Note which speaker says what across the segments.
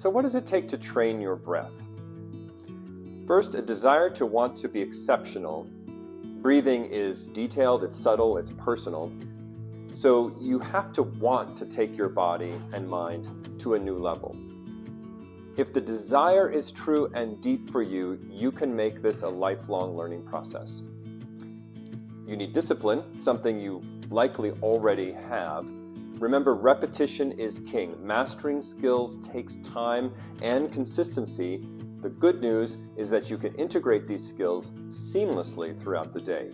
Speaker 1: So what does it take to train your breath? First, a desire to want to be exceptional. Breathing is detailed, it's subtle, it's personal. So you have to want to take your body and mind to a new level. If the desire is true and deep for you, you can make this a lifelong learning process. You need discipline, something you likely already have. Remember, repetition is king. Mastering skills takes time and consistency. The good news is that you can integrate these skills seamlessly throughout the day.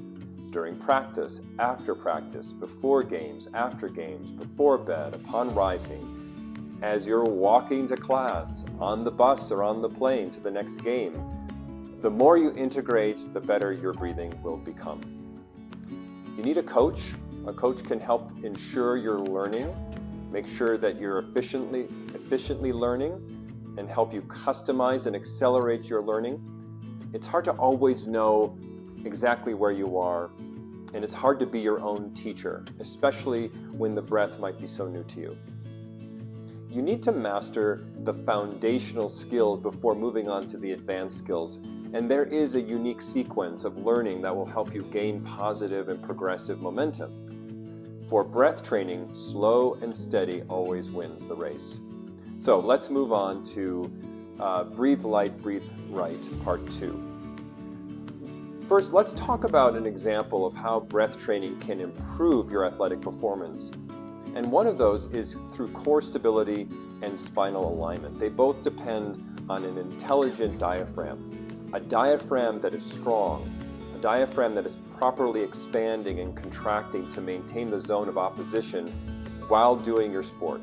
Speaker 1: During practice, after practice, before games, after games, before bed, upon rising, as you're walking to class, on the bus or on the plane to the next game. The more you integrate, the better your breathing will become. You need a coach. A coach can help ensure you're learning, make sure that you're efficiently learning, and help you customize and accelerate your learning. It's hard to always know exactly where you are, and it's hard to be your own teacher, especially when the breath might be so new to you. You need to master the foundational skills before moving on to the advanced skills, and there is a unique sequence of learning that will help you gain positive and progressive momentum. For breath training, slow and steady always wins the race. So let's move on to Breathe Light, Breathe Right, Part 2. First, let's talk about an example of how breath training can improve your athletic performance. And one of those is through core stability and spinal alignment. They both depend on an intelligent diaphragm, a diaphragm that is strong, a diaphragm that is properly expanding and contracting to maintain the zone of opposition while doing your sport.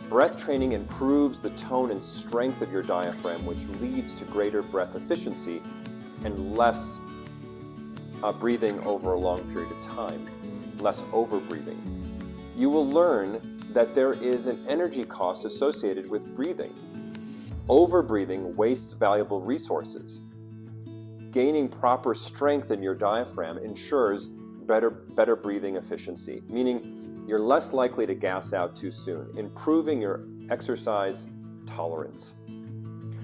Speaker 1: Breath training improves the tone and strength of your diaphragm, which leads to greater breath efficiency and less breathing over a long period of time, less over-breathing. You will learn that there is an energy cost associated with breathing. Over-breathing wastes valuable resources. Gaining proper strength in your diaphragm ensures better breathing efficiency, meaning you're less likely to gas out too soon, improving your exercise tolerance.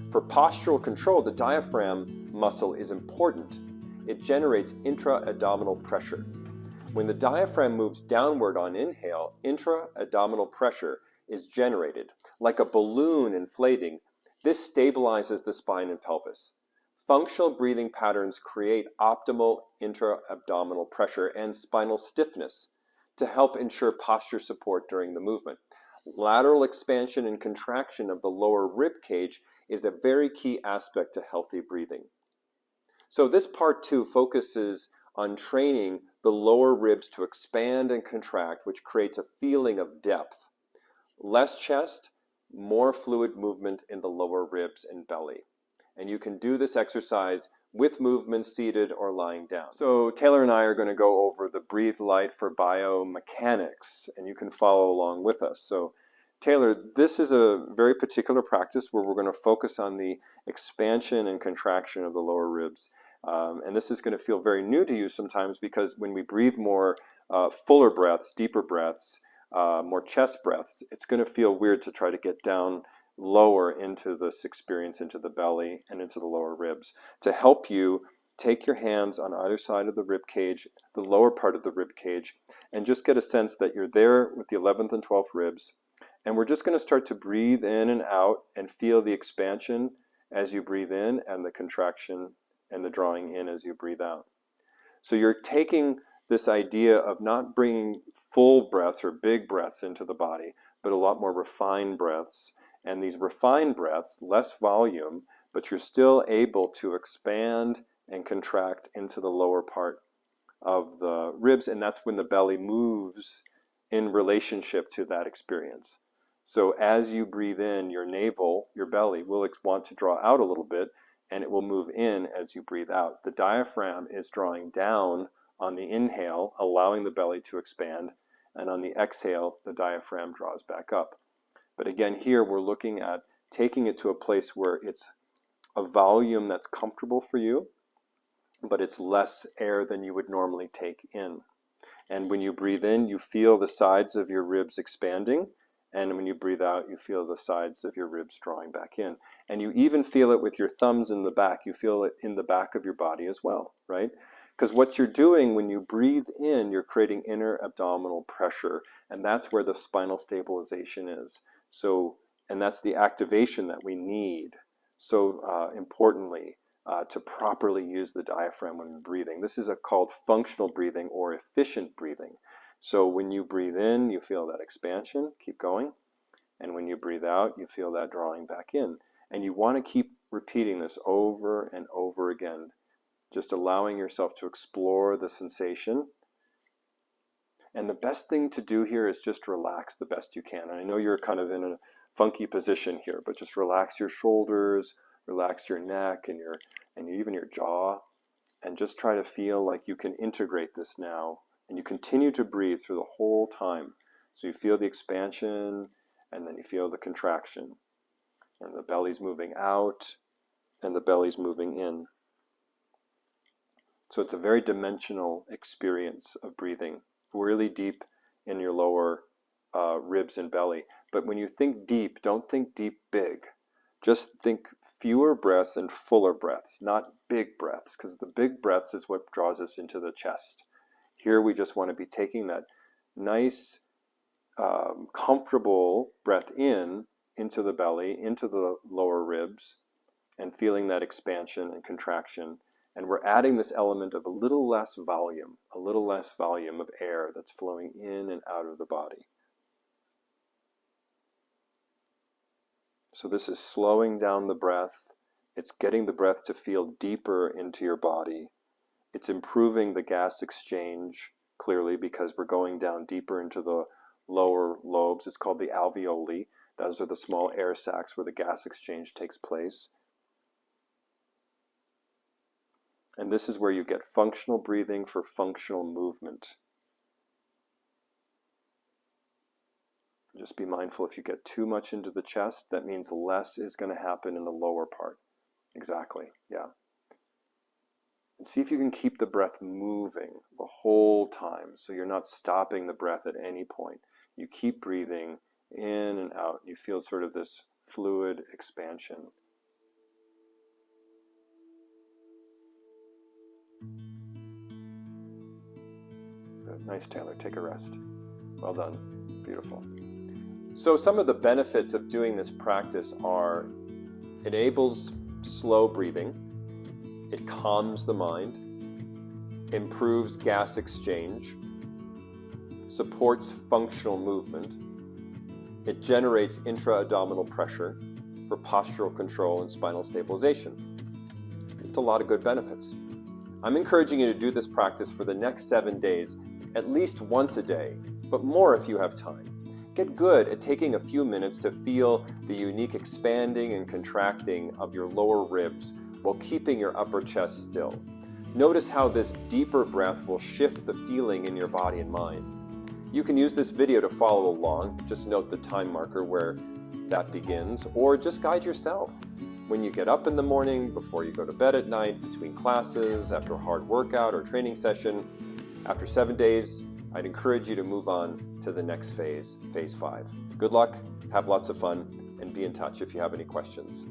Speaker 1: For postural control, the diaphragm muscle is important. It generates intra-abdominal pressure. When the diaphragm moves downward on inhale, intra-abdominal pressure is generated. Like a balloon inflating, this stabilizes the spine and pelvis. Functional breathing patterns create optimal intra-abdominal pressure and spinal stiffness to help ensure posture support during the movement. Lateral expansion and contraction of the lower rib cage is a very key aspect to healthy breathing. So this part 2 focuses on training the lower ribs to expand and contract, which creates a feeling of depth. Less chest, more fluid movement in the lower ribs and belly. And you can do this exercise with movement seated or lying down. So Taylor and I are going to go over the Breathe Light for biomechanics, and you can follow along with us. So Taylor, this is a very particular practice where we're going to focus on the expansion and contraction of the lower ribs. And this is going to feel very new to you sometimes because when we breathe more fuller breaths, deeper breaths, more chest breaths, it's going to feel weird to try to get down lower into this experience, into the belly and into the lower ribs. To help you, take your hands on either side of the rib cage, the lower part of the rib cage, and just get a sense that you're there with the 11th and 12th ribs. And we're just going to start to breathe in and out and feel the expansion as you breathe in and the contraction and the drawing in as you breathe out. So you're taking this idea of not bringing full breaths or big breaths into the body, but a lot more refined breaths. And these refined breaths, less volume, but you're still able to expand and contract into the lower part of the ribs, and that's when the belly moves in relationship to that experience. So as you breathe in, your navel, your belly, will want to draw out a little bit, and it will move in as you breathe out. The diaphragm is drawing down on the inhale, allowing the belly to expand, and on the exhale, the diaphragm draws back up. But again, here we're looking at taking it to a place where it's a volume that's comfortable for you, but it's less air than you would normally take in. And when you breathe in, you feel the sides of your ribs expanding, And when you breathe out, you feel the sides of your ribs drawing back in. And you even feel it with your thumbs in the back. You feel it in the back of your body as well, right? Because what you're doing when you breathe in, you're creating inner abdominal pressure. And that's where the spinal stabilization is. So, and that's the activation that we need. So importantly, to properly use the diaphragm when breathing. This is called functional breathing or efficient breathing. So when you breathe in, you feel that expansion, keep going. And when you breathe out, you feel that drawing back in. And you want to keep repeating this over and over again, just allowing yourself to explore the sensation. And the best thing to do here is just relax the best you can. And I know you're kind of in a funky position here, but just relax your shoulders, relax your neck and even your jaw, and just try to feel like you can integrate this now. And you continue to breathe through the whole time. So you feel the expansion, and then you feel the contraction. And the belly's moving out, and the belly's moving in. So it's a very dimensional experience of breathing, really deep in your lower ribs and belly. But when you think deep, don't think deep big. Just think fewer breaths and fuller breaths, not big breaths, because the big breaths is what draws us into the chest. Here we just want to be taking that nice, comfortable breath into the belly, into the lower ribs, and feeling that expansion and contraction. And we're adding this element of a little less volume of air that's flowing in and out of the body. So this is slowing down the breath. It's getting the breath to feel deeper into your body. It's improving the gas exchange, clearly, because we're going down deeper into the lower lobes. It's called the alveoli. Those are the small air sacs where the gas exchange takes place. And this is where you get functional breathing for functional movement. Just be mindful, if you get too much into the chest, that means less is going to happen in the lower part. Exactly, yeah. And see if you can keep the breath moving the whole time, so you're not stopping the breath at any point. You keep breathing in and out. You feel sort of this fluid expansion. Good. Nice, Taylor. Take a rest. Well done. Beautiful. So some of the benefits of doing this practice are: it enables slow breathing, it calms the mind, improves gas exchange, supports functional movement, it generates intra-abdominal pressure for postural control and spinal stabilization. It's a lot of good benefits. I'm encouraging you to do this practice for the next 7 days, at least once a day, but more if you have time. Get good at taking a few minutes to feel the unique expanding and contracting of your lower ribs while keeping your upper chest still. Notice how this deeper breath will shift the feeling in your body and mind. You can use this video to follow along. Just note the time marker where that begins, or just guide yourself. When you get up in the morning, before you go to bed at night, between classes, after a hard workout or training session. After 7 days, I'd encourage you to move on to the next phase, phase 5. Good luck, have lots of fun, and be in touch if you have any questions.